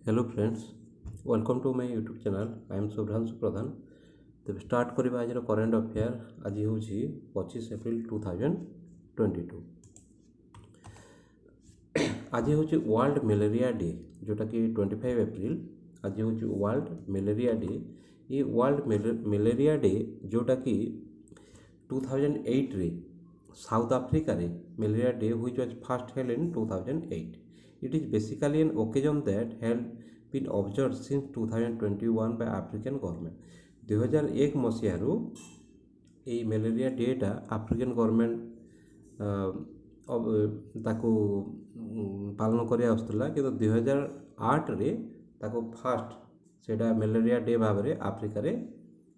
Hello friends, welcome to my YouTube channel. I am Shubhranshu Pradhan. तेज start करवा आज current affair. आज हूँ 25 एप्रिल 2022। आज हूँ वर्ल्ड मलेरिया डे, जोटा कि 25 एप्रिल। आज हूँ वर्ल्ड मलेरिया डे। ये वर्ल्ड मलेरिया डे जोटा कि 2008 रे साउथ अफ्रीका रे malaria day which was first held in 2008. It is basically an occasion that had been observed since 2021 by African government. 2001 ମସିହାରୁ ଏଇ ମ୍ୟାଲେରିଆ ଡେଟା ଆଫ୍ରିକାନ୍ ଗଭର୍ଣ୍ଣମେଣ୍ଟ ତାକୁ ପାଳନ କରି ଆସୁଥିଲା, କିନ୍ତୁ 2008ରେ ତାକୁ ଫାଷ୍ଟ ସେଇଟା ମ୍ୟାଲେରିଆ ଡେ ଭାବରେ ଆଫ୍ରିକାରେ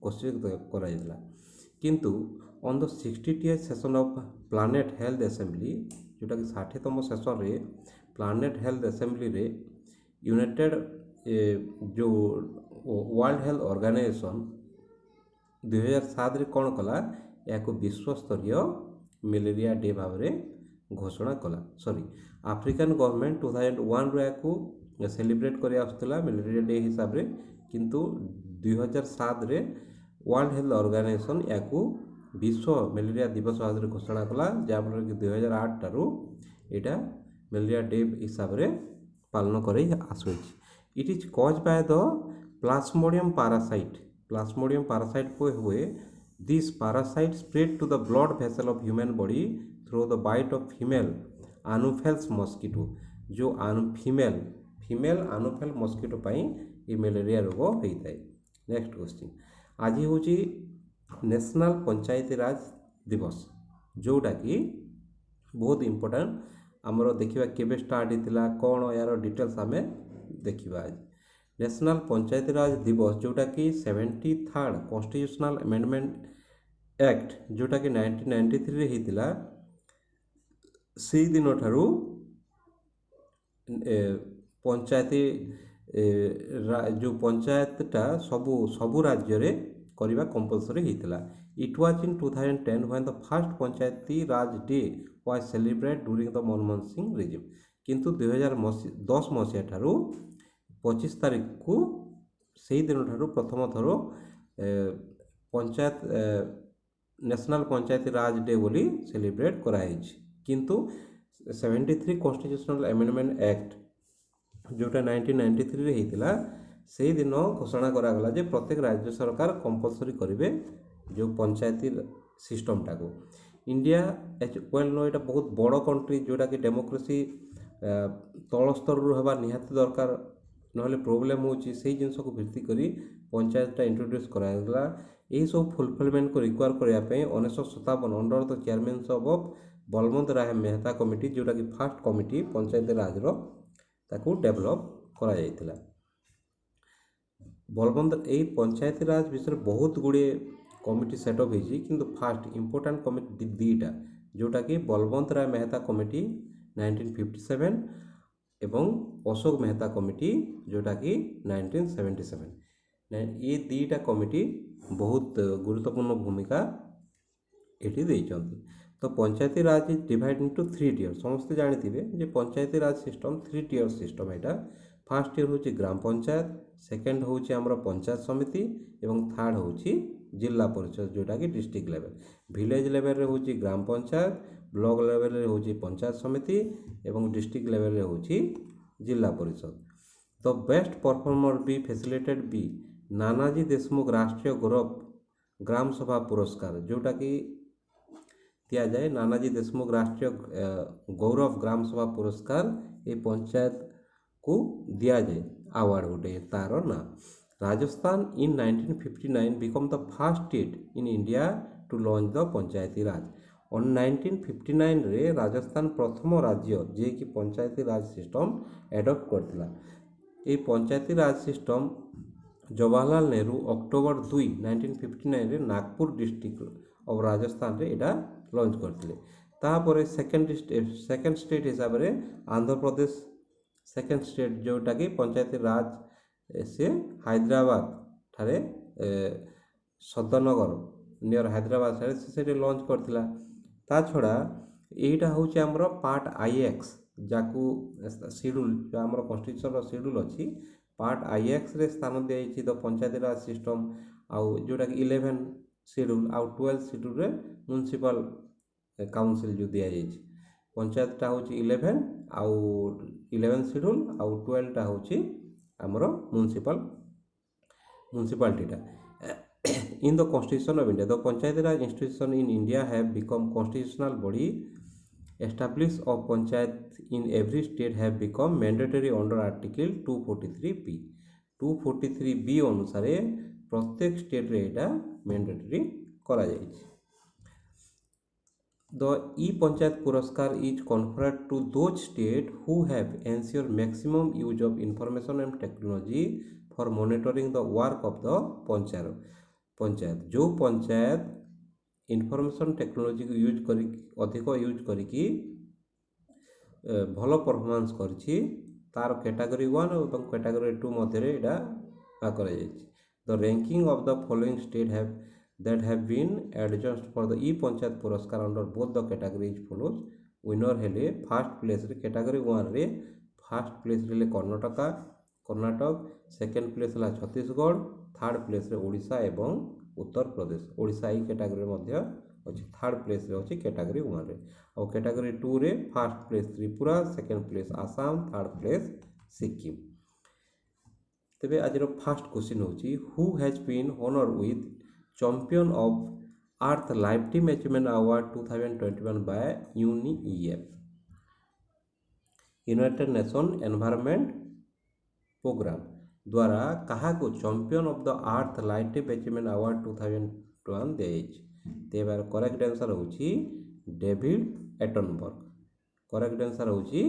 ଘୋଷିତ କରାଯାଇଥିଲା। କିନ୍ତୁ on the 60th session of planet health assembly, ଯେଉଁଟାକି 60ତମ ସେସନ୍ରେ ପ୍ଲାନେଟ୍ ହେଲ୍ଥ ଆସେମ୍ବଲିରେ ୟୁନାଇଟେଡ୍ जो वर्ल्ड हेल्थ ऑर्गेनाइजेशन 2007 कौन कला या विश्व स्तरीय मलेरिया डे भाव में घोषणा कला। सॉरी, अफ्रीकन गवर्नमेंट 2001 या सेलिब्रेट कर आसुला मलेरिया डे हिसाब से, किंतु 2007 रे वर्ल्ड हेल्थ ऑर्गेनाइजेशन या विश्व मलेरिया दिवस भाव में घोषणा कला, जहाँफल कि 2008 ठारू यहाँ मलेरिया डे हिसाब से पालन कर आसुची। It is caused by the Plasmodium parasite. Plasmodium parasite को हुए this parasite spread to the blood vessel of human body through the bite of female Anopheles mosquito. जो फीमेल Anopheles mosquito पाई ये malaria रोग होता है। नेक्स्ट क्वेश्चन, आज हूँ national पंचायती राज दिवस, जोटा कि बहुत इंपोर्टेंट। आमर देखा केबे स्टार्ट होता कौन यार डिटेल्स आम देखा। आज नेशनल पंचायती राज दिवस जोटा कि 73rd कॉन्स्टिट्यूशनल अमेंडमेंट एक्ट जोटा कि 1993 होता, से दिन ठारू पंचायती जो पंचायतटा सबू राज्य रे करवा कंपलसरी होता। It was in 2010 when the first Panchayati Raj day was celebrate during the Manmohan Singh regime. किंतु 2010 मसीहा ठारू 25 तारीख को से दिन ठारू प्रथम थर पंचायत नेशनल पंचायती राज डे बोली सेलिब्रेट कराई। किंतु 73 कॉन्स्टिट्यूशनल अमेंडमेंट एक्ट जोटा 1993 होता, से दिन घोषणा करागला जे प्रत्येक राज्य सरकार कंपलसरी करेंगे जो पंचायती सिस्टमटा को। इंडिया एज वेल नो यहाँ बहुत बड़ कंट्री, जोटा कि डेमोक्रेसी तल स्तर हवा निहाती दरकार, नहले प्रोब्लेम होची से जिनस को भित्ति करी पंचायतटा इंट्रोड्यूस करागला। यही सब फुलफिलमेंट को रिक्वायर करने 1957 under the chairmanship of Balwant Rai Mehta committee, जोटा कि फास्ट कमिटी पंचायती राजर ताकू डेभलप करा जायतिला। बलवंत यही पंचायती राज विषय बहुत गुड़े कमिटी सेटअप होती, किंतु फास्ट इंपोर्टेंट कमिटी दीटा, जोटा कि बलवंत राय मेहता कमिटी 1957 एवं अशोक मेहता कमिटी जोटा कि 1977। ये दीटा कमिटी बहुत गुरुत्वपूर्ण भूमिका ये देइचंती। तो पंचायती राज इज डिवाइड इनटू 3 टियर। समस्ते जानते जे पंचायती राज सिस्टम 3 टियर सिस्टम। यहाँ फर्स्ट टियर हूँ ग्राम पंचायत, सेकेंड हूँ आमर पंचायत समिति एवं थर्ड हूँ जिला परिषद जोटा कि डिस्ट्रिक्ट लेवल। विलेज लेवल रे हूँ ग्राम पंचायत, ब्लॉक लेवल रे हूँ पंचायत समिति एवं डिस्ट्रिक्ट लेवल रे हूँ Zila Parishad. The best performer be facilitated by Nanaji Deshmukh Rashtriya Gaurav ग्राम सभा पुरस्कार, जोटा कि दिया जाए नानाजी देशमुख राष्ट्रीय गौरव ग्राम सभा पुरस्कार ये पंचायत को दिया जाए अवार्ड गोटे तार ना। Rajasthan in 1959 become the first state in India to launch the Panchayati Raj. On 1959 रे राजस्थान प्रथम राज्य जे कि पंचायती राज सिस्टम एडप्ट करथिला। ये पंचायती राज सिस्टम जवाहरलाल नेहरू अक्टोबर 2 1959 रे नागपुर डिस्ट्रिक्ट ऑफ राजस्थान रे एटा लॉन्च करथिले। तापर सेकेंड स्टेट हिसाब रे आंध्र प्रदेश सेकेंड स्टेट, जोटा कि पंचायती राज से हैदराबाद ठारे सदनगर नियर हैदराबाद से लॉन्च करथिला। ता छड़ा यहीटा हूँ आमर पार्ट IX जाकू शेड्यूल जो आम कन्स्टिट्यूशन शेड्यूल अच्छी पार्ट IX रे स्थान दिखाई द पंचायती राज सिस्टम आउ जोटा कि 11 शेड्यूल आउ 12 शेड्यूल रे म्युनिसिपल काउंसिल जो दिया जाइए पंचायतटा हूँ 11 आउ 11 शेड्यूल आउ 12टा हूँ आमर म्युनिसिपालिटीटा in the constitution of India the panchayati raj institution in India have become constitutional body established of panchayat in every state have become mandatory under article 243B 243B अनुसार प्रत्येक स्टेट रे एटा मैंडेटरी करा जाइए The e-Panchayat Puraskar is conferred to those states who have ensured maximum use of information and technology for monitoring the work of the panchayat जो panchayat information technology को use करी अधिक use करिकी भल परफॉर्मेंस करछि तार कैटेगरी 1 और कैटेगरी 2 मध्य एटा करा जाइछि the ranking of the following state have that have been adjusted for the e-Panchayat Puraskar under both the categories follows winner हेले फर्स्ट प्लेस रे कैटेगरी 1 रे फर्स्ट प्लेस रे कर्नाटक सेकेंड प्लेस है छत्तीसगढ़ थर्ड प्लेस रे ओडिशा एवं उत्तर प्रदेश ओडिशा ही कैटेगरी मध्य अच्छी third place रे अच्छी कैटेगरी 1 रे और कैटेगरी 2 रे first place Tripura second place Assam third place Sikkim तेबे आज फर्स्ट क्वेश्चन होची who has been honoured with champion of earth lifetime achievement award 2021 by UNEP United Nation Environment Programme द्वारा कहा को champion of the earth lifetime achievement award 2021 दिया तेबार correct answer होची David Attenborough correct answer होची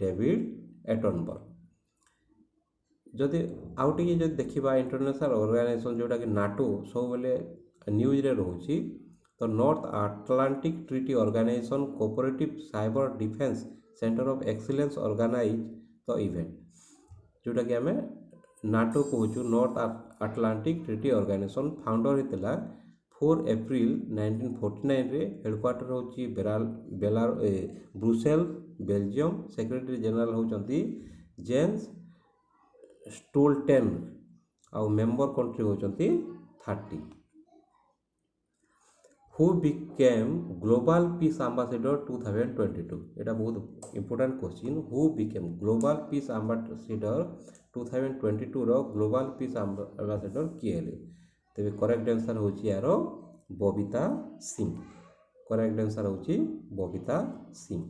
David एटनबर्ग जदि आउटे जब देखा इंटरनेशनल ऑर्गेनाइजेशन जोटा कि नाटो सब बेले न्यूज रे रोची तो North Atlantic Treaty Organisation cooperative cyber defence centre of excellence organise the event जोटा कि आम नाटो कहूँ North Atlantic Treaty Organisation founder होता 4 एप्रिल 1949 रे हेडक्वार्टर होची ब्रुसेल बेल्जियम सेक्रेटरी जनरल होचंती जेम्स स्टोल्टेन आउ मेंबर कंट्री होचंती 30 who became global peace ambassador 2022 एटा बहुत important question who became global peace ambassador 2022 रो ग्लोबल पीस एम्बेसडर किए हेले तेबे करेक्ट आंसर होची यार बबीता सिंह करेक्ट आंसर होची Babita Singh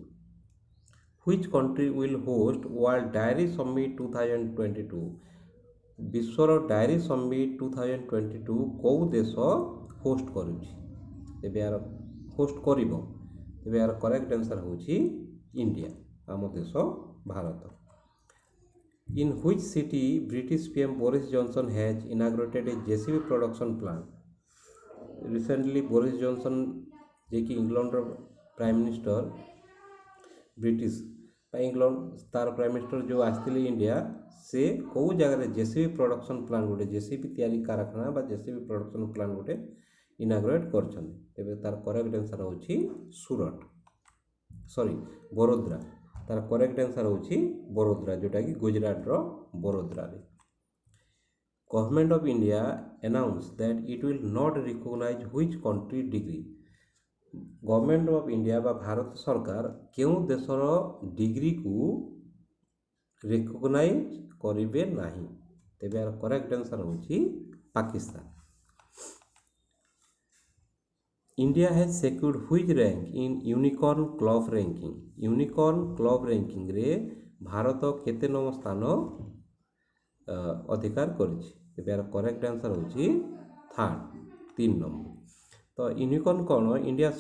Which country will host World Dairy Summit 2022 विश्वर डायरी समिट 2022 कौ देश होस्ट करुछि तेबे यार होस्ट करिवो तेबे यार करेक्ट आंसर होछि इंडिया आम देश Bharat In which city British PM Boris Johnson has inaugurated a JCB production plant recently Boris Johnson जे कि England prime minister British England तार प्राइम मिनिस्टर जो आसते इंडिया से कौ जगह JCB प्रोडक्शन प्लांट गोटे JCB तैयारी कारखाना बा JCB प्रोडक्शन प्लांट गोटे इनाग्रेट कर तार करेक्ट आंसर होची सूरत सॉरी बरोद्रा तार करेक्ट आंसर होची बरोद्रा जोटा कि गुजरात रो बरोद्रा रे government of India announce that it will not recognise which country degree government of India बा भारत सरकार क्यों देशर डिग्री को रिकॉग्नाइज करिवे नाही तेबे यार करेक्ट आंसर होची Pakistan India has secured which rank in unicorn club ranking रे भारत केते नंबर स्थान अधिकार करिछि तेबे यार करेक्ट आंसर होची थर्ड 3 नंबर तो यूनिकॉर्न कौन India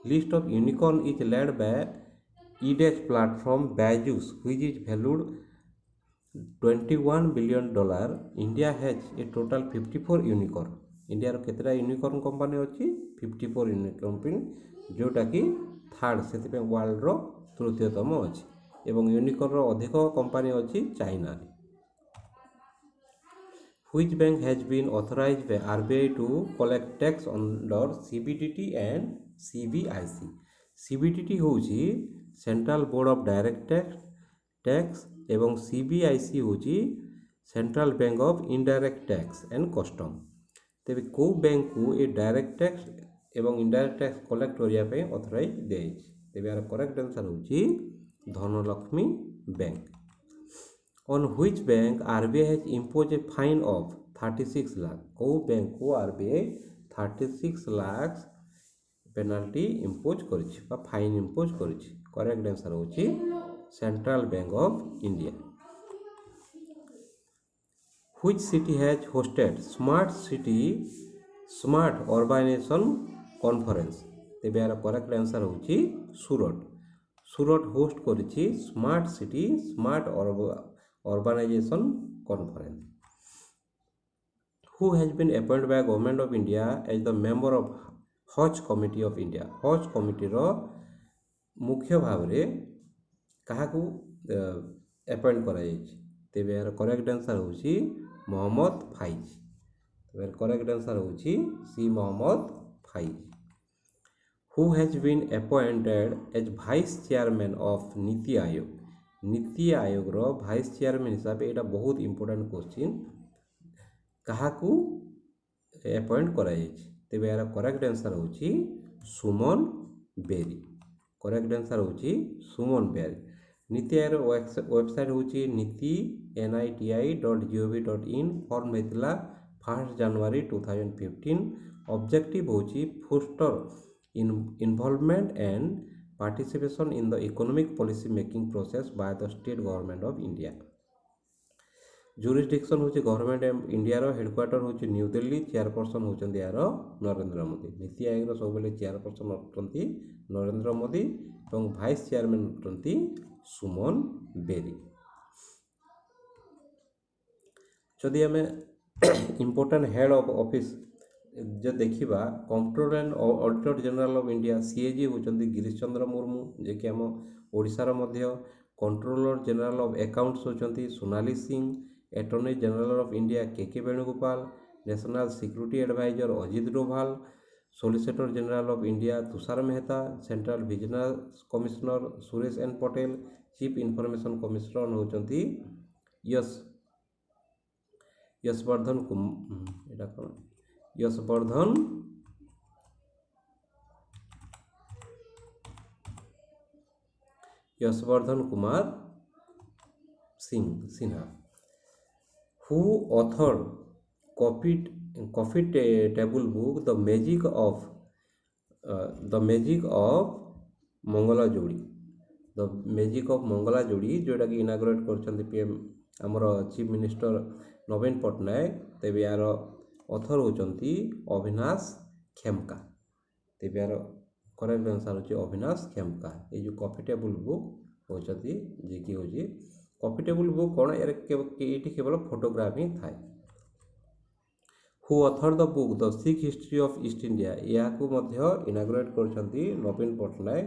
list of unicorn is led by edtech platform Byju's which is valued $21 billion India has a total 54 unicorn India रो केतरा यूनिकॉर्न कंपनी अछि 54 यूनिकॉर्न कंपनी जोटा कि थर्ड से वर्ल्ड रो तृतीयतम अछि एवं यूनिकॉर्न रो अधिक कंपनी अछि चाइना रे Which bank has been authorized by RBI to collect tax under CBDT and CBIC? CBDT होची central board of direct tax एवं सीबीआईसी होची central bank of indirect tax and custom. तेबे को bank को ए direct tax एवं indirect tax collect करिया पे authorise दिया। तेबे यार करेक्ट आंसर होची Dhanlaxmi bank. On which bank RBI has impose a fine of 36 lakh. को बैंक को आरबीआई 36 लाख पेनाल्टी इम्पोज करिछि बा फाइन इम्पोज करिछि। करेक्ट आंसर होची central bank of India. Which city has hosted smart urbanisation conference. तेबे यार correct answer होची Surat. Surat host करिछि smart city smart urbanisation conference. Who has been appointed by government of India as the member of Haj committee of India. Haj committee रो मुख्य भाव रे काहाकू appoint करा जायछि। तेबे यार करेक्ट आंसर होची मोहम्मद फाइज। तेबे करेक्ट आंसर होची C Mohammad Faiz. Who has been appointed as vice chairman of Niti Aayog. NITI Aayog row vice chairman हिसाब एटा बहुत इंपोर्टेंट क्वेश्चन। काहाकू अपॉइंट करा जायछि। तेबे यार करेक्ट आंसर होची सुमन बेरी। करेक्ट आंसर होची सुमन बेरी। नीति आयोग वेबसाइट होची नीति niti.gov.in। फॉर्म हेतला 1 जनवरी 2015। ऑब्जेक्टिव होची poster involvement and participation in the economic policy making process by the state government of India। jurisdiction होची गवर्नमेंट ऑफ इंडिया रो हेडक्वार्टर होची New Delhi. Chairperson होचंदी यार नरेंद्र मोदी। नीति आयोग रो सबले चेयरपर्सन होचंदी नरेंद्र मोदी एवं वाइस चेयरमैन होचंदी सुमन बेरी। जदि हमें इंपोर्टेंट हेड ऑफ ऑफिस जो देखा controller and auditor general of India CAG होचंदी गिरीश चंद्र मुर्मू जे कि हम ओडिशार मध्य। कंट्रोलर जनरल ऑफ अकाउंट्स होचंदी Sonali Singh. Attorney general of India K Venugopal. National security adviser Ajit Doval. Solicitor general of India Tushar Mehta. Central vigilance commissioner Suresh N Patel. Chief information commissioner होचंदी Yashvardhan Kumar Sinha. Who authored coffee table book the magic of Mangala Jodi. The magic of Mangala Jodi जोटा कि inaugurate करछन्ती PM हमर chief minister Naveen Patnaik. तेबे यार author होचंती Avinash Khemka. तेबे यार correct answer होची अविनाश खेमका। ये जो कॉफी टेबल बुक होचंती जे कि होची कॉफी टेबल बुक कोन यार एटी केवल फोटोग्राफ ही थाए। Who author the book the Sikh history of east India. या को मध्य इनाग्रेट करछंती नवीन पट्टनायक।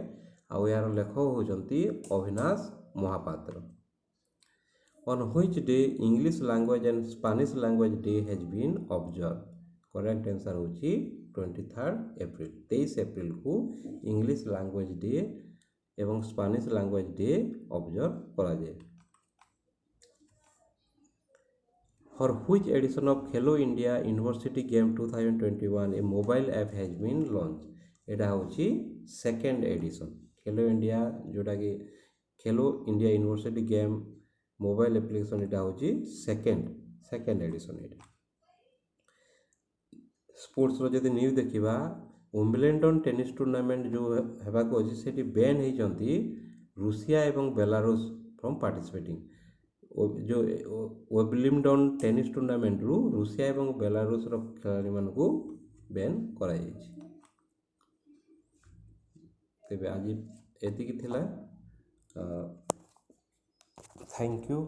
आ यार लेखक होचंती Avinash Mahapatra. On which day English language and Spanish language day has been observed? Correct answer होची 23 अप्रैल। 23 अप्रैल को इंग्लिश लैंग्वेज डे एवं स्पेनिश लैंग्वेज डे ऑब्जर्व करा जाए। For which edition of Khelo India university game 2021 a mobile app has been launched? एटा होची second edition. खेलो India जोटा कि खेलो India university game mobile application एटा होची second edition. एटा sports रो जदि news देखिबा Wimbledon tennis tournament जो हेबा को अछि सेठी बैन हे जंती रूसिया एवं बेलारूस फ्रॉम पार्टिसिपेटिंग। जो विंबलडन टेनिस टूर्नामेंट रु रूसिया एवं बेलारूस रो खिलाड़ी मान को बैन करा जायछि। तेबे आज एतिकी थिला। Thank you.